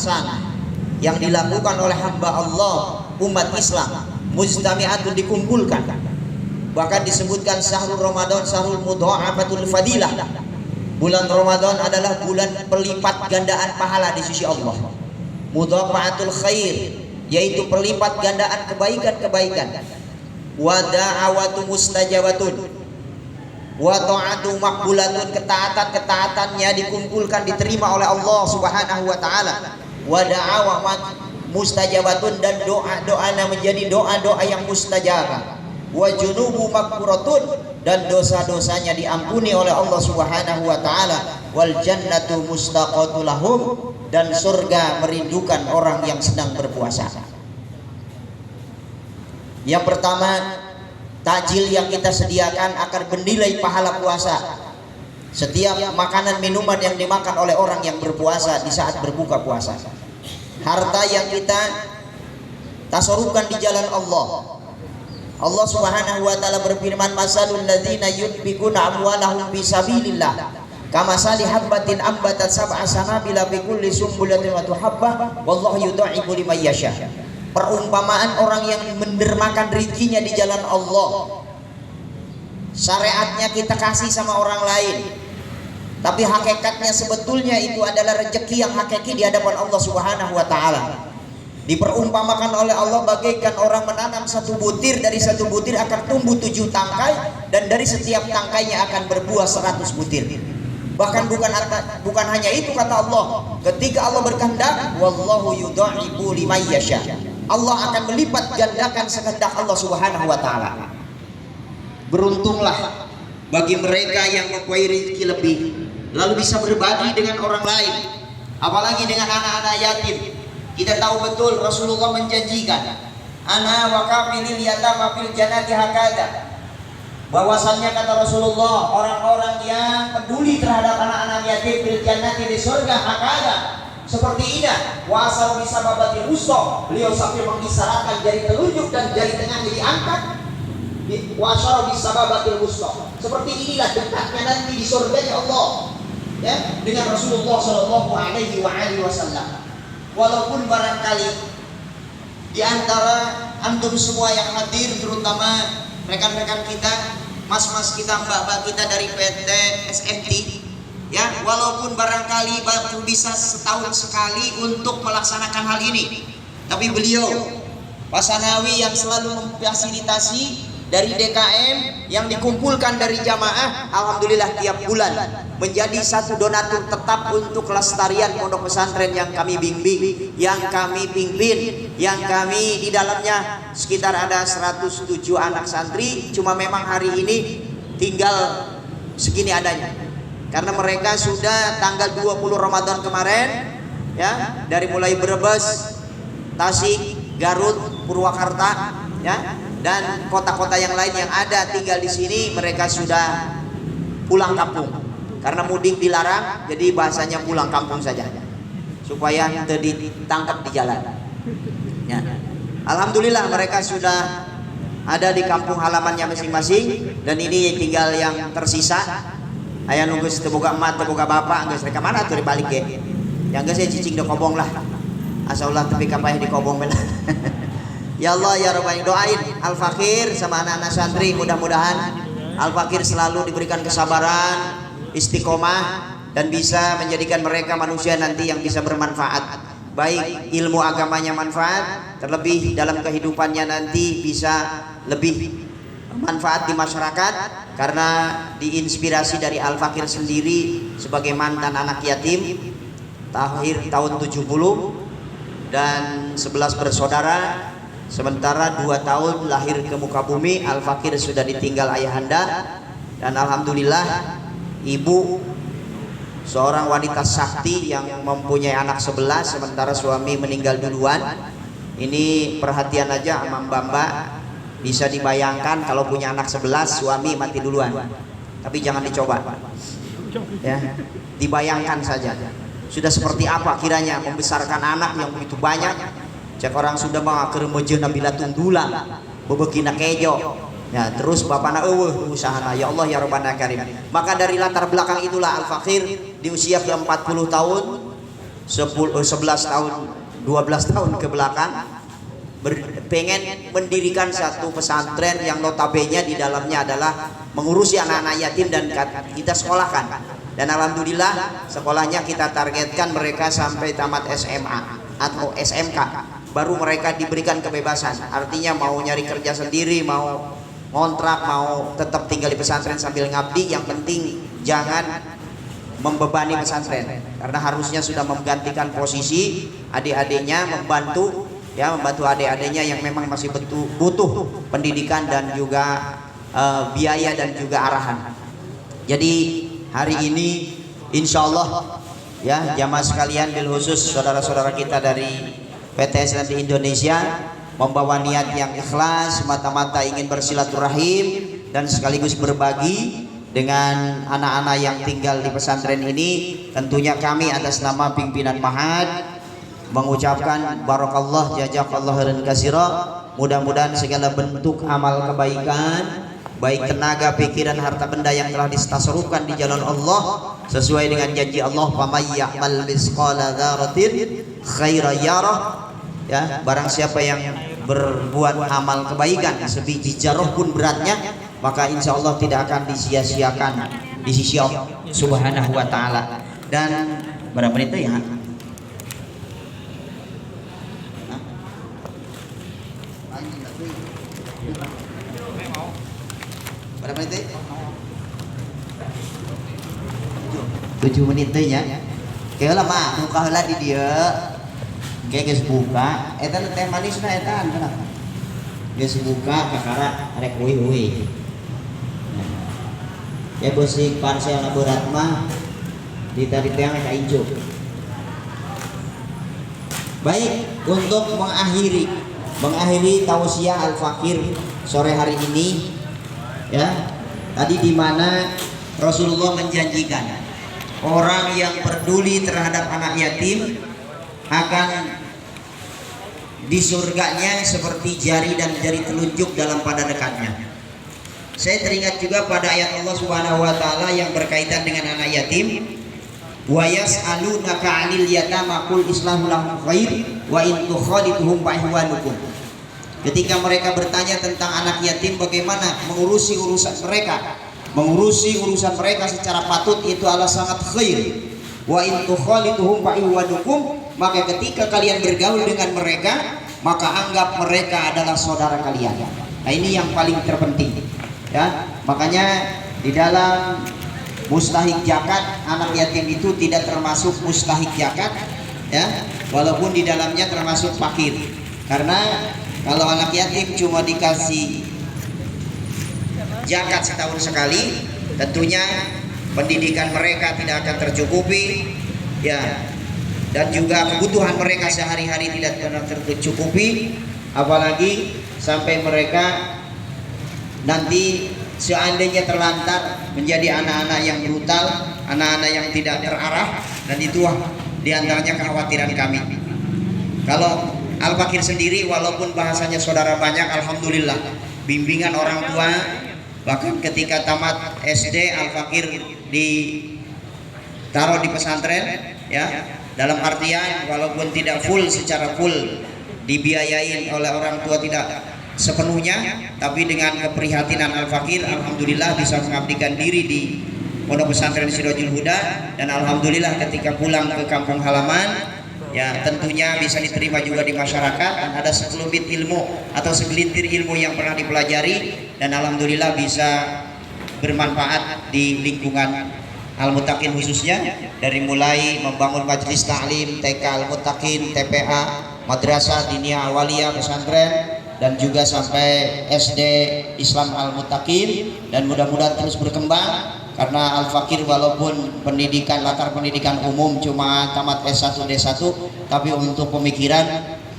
hasanah yang dilakukan oleh hamba Allah umat Islam, mujtami'atun, dikumpulkan. Bahkan disebutkan syahrul Ramadan syahrul mudha'afatul fadilah. Bulan Ramadan adalah bulan pelipat gandaan pahala di sisi Allah. Mudha'afatul khair, yaitu pelipat gandaan kebaikan-kebaikan. Wa da'awatu mustajabatun wa ta'atu maqbulatun, ketaatan-ketaatannya dikumpulkan diterima oleh Allah Subhanahu wa taala. Wa da'awa mustajabatun, dan doa-doanya menjadi doa-doa yang mustajabah. Wa junubu maghfuratun, dan dosa-dosanya diampuni oleh Allah Subhanahu wa taala. Wal jannatu mustaqatu lahum, dan surga merindukan orang yang sedang berpuasa. Yang pertama, takjil yang kita sediakan akan bernilai pahala puasa. Setiap makanan minuman yang dimakan oleh orang yang berpuasa di saat berbuka puasa. Harta yang kita tasarrufkan di jalan Allah. Allah Subhanahu wa taala berfirman, masalul ladzina yunfikuna amwalahum fi sabilillah kamasali habbatin ambatat sab'a sanabila fi kulli sumbulatin wa tuhabbah wallahu yudha'ifu liman yasha. Perumpamaan orang yang mendermakan rezekinya di jalan Allah. Syariatnya kita kasih sama orang lain, tapi hakikatnya sebetulnya itu adalah rezeki yang hakiki di hadapan Allah Subhanahu wa taala. Diperumpamakan oleh Allah bagaikan orang menanam satu butir, dari satu butir akan tumbuh 7 tangkai, dan dari setiap tangkainya akan berbuah 100 butir. Bahkan bukan hanya itu, kata Allah, ketika Allah berkehendak, wallahu yudha'ifu liman yasha, Allah akan melipat gandakan sekehendak Allah Subhanahu wa taala. Beruntunglah bagi mereka yang mempunyai rezeki lebih lalu bisa berbagi dengan orang lain, apalagi dengan anak-anak yatim. Kita tahu betul Rasulullah menjanjikan, ana wa kafilil yatama fil jannati hakada. Bahwasannya kata Rasulullah, orang-orang yang peduli terhadap anak-anak yatim fil jannati, di surga, hakada, seperti ini. Wa asal bisa babati wusta, beliau sampai mengisyaratkan jari telunjuk dan jari tengahnya diangkat. Wa asal bisa babati wusta. Seperti inilah dekatnya nanti di surganya Allah, ya, dengan Rasulullah sallallahu alaihi wasallam. Walaupun barangkali di antara antum semua yang hadir, terutama rekan-rekan kita, mas-mas kita, mbak-mbak kita dari PT SMT, ya, walaupun barangkali baru bisa setahun sekali untuk melaksanakan hal ini, tapi beliau Pak Sanawi yang selalu memfasilitasi dari DKM yang dikumpulkan dari jamaah, alhamdulillah tiap bulan menjadi satu donatur tetap untuk kelestarian pondok pesantren yang kami bimbing, yang kami pimpin, yang kami di dalamnya sekitar ada 107 anak santri. Cuma memang hari ini tinggal segini adanya, karena mereka sudah tanggal 20 Ramadan kemarin, ya, dari mulai Brebes, Tasik, Garut, Purwakarta, ya, dan kota-kota yang lain yang ada tinggal di sini, mereka sudah pulang kampung karena mudik dilarang. Jadi bahasanya pulang kampung saja supaya tidak ditangkap di jalan, ya. Alhamdulillah mereka sudah ada di kampung halamannya masing-masing, dan ini tinggal yang tersisa. Ayah nunggu teboga emat, teboga bapak, nggak sereka mana tuh dibalik ya. Yang nggak saya cicing do kobong lah. Asallah tapi kapayah di kobong belah. Ya Allah ya Rabbani, doain Al-Fakir sama anak-anak santri, mudah-mudahan Al-Fakir selalu diberikan kesabaran, istiqomah, dan bisa menjadikan mereka manusia nanti yang bisa bermanfaat, baik ilmu agamanya manfaat, terlebih dalam kehidupannya nanti bisa lebih manfaat di masyarakat, karena diinspirasi dari Al-Fakir sendiri sebagai mantan anak yatim lahir tahun 70 dan 11 bersaudara. Sementara 2 tahun lahir ke muka bumi, Al-Fakir sudah ditinggal ayahanda, dan alhamdulillah ibu seorang wanita sakti yang mempunyai anak 11, sementara suami meninggal duluan. Ini perhatian aja sama mbak-mbak, bisa dibayangkan kalau punya anak 11, suami mati duluan. Tapi jangan dicoba, ya, dibayangkan saja sudah seperti apa kiranya membesarkan anak yang begitu banyak. Cek orang Sunda mah keur mejeuna bila tundula bebegina kejo, ya, terus bapana eueuh usahana. Ya Allah ya Rabbana Karim. Maka dari latar belakang itulah Al-Fakir di usia ke-40 tahun 11 tahun 12 tahun ke belakang pengen mendirikan satu pesantren yang notabene di dalamnya adalah mengurusi anak-anak yatim dan kita sekolahkan. Dan alhamdulillah sekolahnya kita targetkan mereka sampai tamat SMA atau SMK, baru mereka diberikan kebebasan. Artinya mau nyari kerja sendiri, mau ngontrak, mau tetap tinggal di pesantren sambil ngabdi, yang penting jangan membebani pesantren, karena harusnya sudah menggantikan posisi adik-adiknya, membantu adik-adiknya yang memang masih butuh pendidikan dan juga biaya dan juga arahan. Jadi hari ini insya Allah ya jamaah sekalian, bil khusus saudara-saudara kita dari PTS Nanti Indonesia membawa niat yang ikhlas, semata-mata ingin bersilaturahim dan sekaligus berbagi dengan anak-anak yang tinggal di pesantren ini. Tentunya kami atas nama pimpinan Ma'had mengucapkan barakallah jazakallah khairan katsira. Mudah-mudahan segala bentuk amal kebaikan, baik tenaga, pikiran, harta benda yang telah ditasarrufkan di jalan Allah sesuai dengan janji Allah, faman ya'mal misqala dzarratin khairan yarah. Ya, barang siapa yang berbuat amal kebaikan sebiji zarah pun beratnya, maka insya Allah tidak akan disia-siakan di sisi Allah Subhanahu wa Ta'ala. Dan berapa menit ya? Berapa menit? 7 menit ya. Kaya lah mah buka heula di dia. Kayak geus buka, eta teh manisna eta kenapa? Geus buka kakara arek euy. Ya bosik parsel berat mah di tadi teh ka injuk. Baik, untuk mengakhiri tausiah Al-Fakir sore hari ini ya. Tadi di mana Rasulullah menjanjikan orang yang peduli terhadap anak yatim akan di surganya seperti jari dan jari telunjuk dalam pada dekatnya. Saya teringat juga pada ayat Allah Subhanahu wa Ta'ala yang berkaitan dengan anak yatim, wa yas'alunaka 'anil yatama qul islahu lahum khair wa in tukhalituhum fa ihwanukum. Ketika mereka bertanya tentang anak yatim, bagaimana mengurusi urusan mereka secara patut, itu adalah sangat khair. Wa in tukhalituhum fa ihwanukum, maka ketika kalian bergaul dengan mereka, maka anggap mereka adalah saudara kalian. Nah, ini yang paling terpenting ya. Makanya di dalam mustahik zakat, anak yatim itu tidak termasuk mustahik zakat ya, walaupun di dalamnya termasuk fakir. Karena kalau anak yatim cuma dikasih zakat setahun sekali, tentunya pendidikan mereka tidak akan tercukupi ya, dan juga kebutuhan mereka sehari-hari tidak pernah tercukupi, apalagi sampai mereka nanti seandainya terlantar menjadi anak-anak yang brutal, anak-anak yang tidak terarah, dan itu diantaranya kekhawatiran kami. Kalau Al-Fakir sendiri, walaupun bahasanya saudara banyak, alhamdulillah bimbingan orang tua, bahkan ketika tamat SD Al-Fakir ditaruh di pesantren ya. Dalam artian walaupun tidak secara full dibiayain oleh orang tua, tidak sepenuhnya, tapi dengan keprihatinan Al-Fakir alhamdulillah bisa mengabdikan diri di Pondok Pesantren Sirajul Huda. Dan alhamdulillah ketika pulang ke kampung halaman ya tentunya bisa diterima juga di masyarakat, dan ada sekelumit ilmu atau segelintir ilmu yang pernah dipelajari, dan alhamdulillah bisa bermanfaat di lingkungan Al-Muttaqin khususnya, dari mulai membangun majelis ta'lim, TK Al-Muttaqin, TPA, Madrasah Diniyah Awaliyah, pesantren, dan juga sampai SD Islam Al-Muttaqin, dan mudah-mudahan terus berkembang. Karena Al-Fakir walaupun latar pendidikan umum cuma tamat S1 D1, tapi untuk pemikiran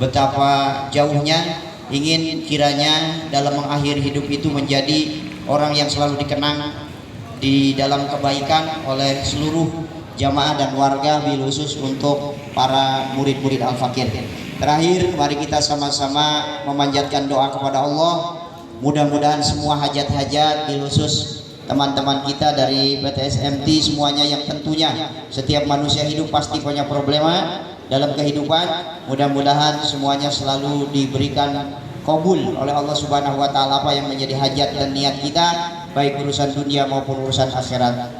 betapa jauhnya, ingin kiranya dalam mengakhiri hidup itu menjadi orang yang selalu dikenang di dalam kebaikan oleh seluruh jamaah dan warga, bil khusus untuk para murid-murid Al-Fakir. Terakhir, mari kita sama-sama memanjatkan doa kepada Allah. Mudah-mudahan semua hajat-hajat, bil khusus teman-teman kita dari PTSMT semuanya, yang tentunya setiap manusia hidup pasti punya problema dalam kehidupan. Mudah-mudahan semuanya selalu diberikan kabul oleh Allah Subhanahu wa taala apa yang menjadi hajat dan niat kita, baik urusan dunia maupun urusan akhirat.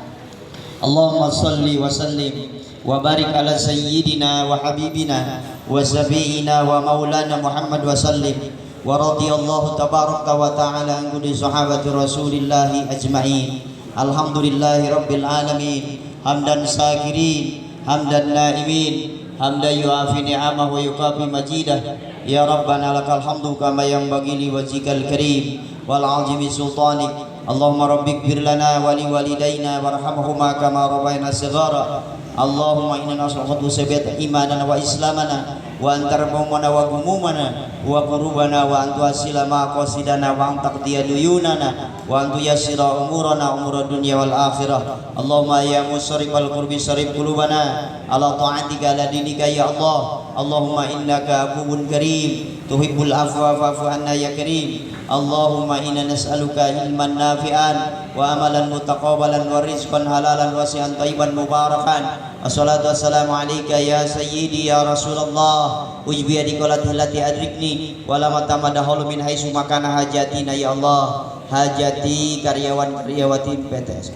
Allahumma salli wa sallim wa barik ala sayyidina wa habibina wa sabiina wa maulana Muhammad wa sallim. Wa radiyallahu tabaraka wa ta'ala an kulli sahabati Rasulillahi ajma'in. Alhamdulillahi rabbil alamin. Hamdan syakirin, hamdan naimin, hamdan yuafi ni'amah wa yukafi majidah. Ya Rabbana lakal hamdu kama yanbaghi li wajhikal karim wal azimi sultanik. Allahumma rabbikfir lana wa li walidayna warhamhuma kama rabbayana shighara. Allahumma inna nas'aluka sabata imanana wa islamana wa antarhamana wa gumumana wa qurubana wa antu asila ma qasidana wa antaqdiya duyunana wa antu yasira umurana umur dunya wal akhirah. Allahumma ya musarrifal qurbi sarif qulubana ala ta'atika ala dinika ya Allah. Allahumma innaka afuwun karim tuhibbul afwa fa'fu anna ya karim. Allahumma inna nas'aluka ilman nafi'an wa amalan mutaqabbalan wa rizqan halalan wasi'an thayyiban mubarakan. Assalatu wassalamu alayka ya sayyidi ya Rasulullah. Ujbi adikolat hilati adrikni walamata madahulu min haisu makana hajatina ya Allah. Hajati karyawan karyawati PTS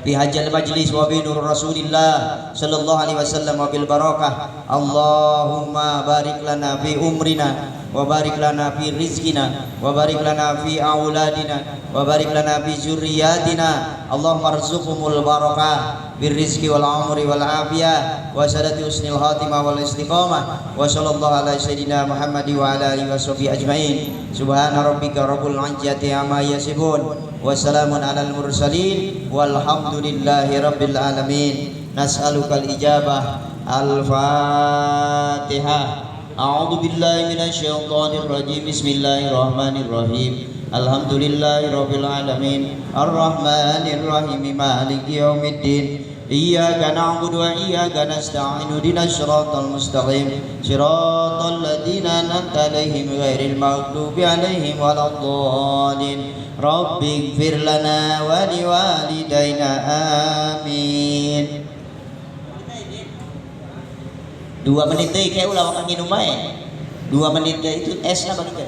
fi hajjal majlis wa bi nur Rasulillah sallallahu alaihi wasallam wa bil barakah. Allahumma barik lana fi umrina wa barik lana fi rizqina wa barik lana fi auladina wa barik lana fi zurriyatina. Allahumma arzuqhumul barakah bir rizqi wal umri wal afiyah wa sadati husnil khatimah wal istiqamah. Wa sallallahu ala sayyidina Muhammad wa ala alihi washabihi ajmain. Subhana rabbika rabbil izzati amma yasifun wa salamun alal mursalin walhamdulillahi rabbil alamin. Nas'alukal ijabah. Al-Fatihah. A'udzu billahi minasyaitonir rajim. Bismillahirrahmanirrahim. Alhamdulillahi rabbil alamin. Arrahmanir rahim. Maliki yaumiddin. Iyyaka na'budu wa iyyaka nasta'in. Ihdinas siratal mustaqim. Siratal ladzina an'amta 'alaihim ghairil maghdubi 'alaihim waladdallin. Rabbighfir lana wa liwalidayna. Amin. 2 menit deh kayak ulah makan minum aja. 2 menit deh itu es apa gitu.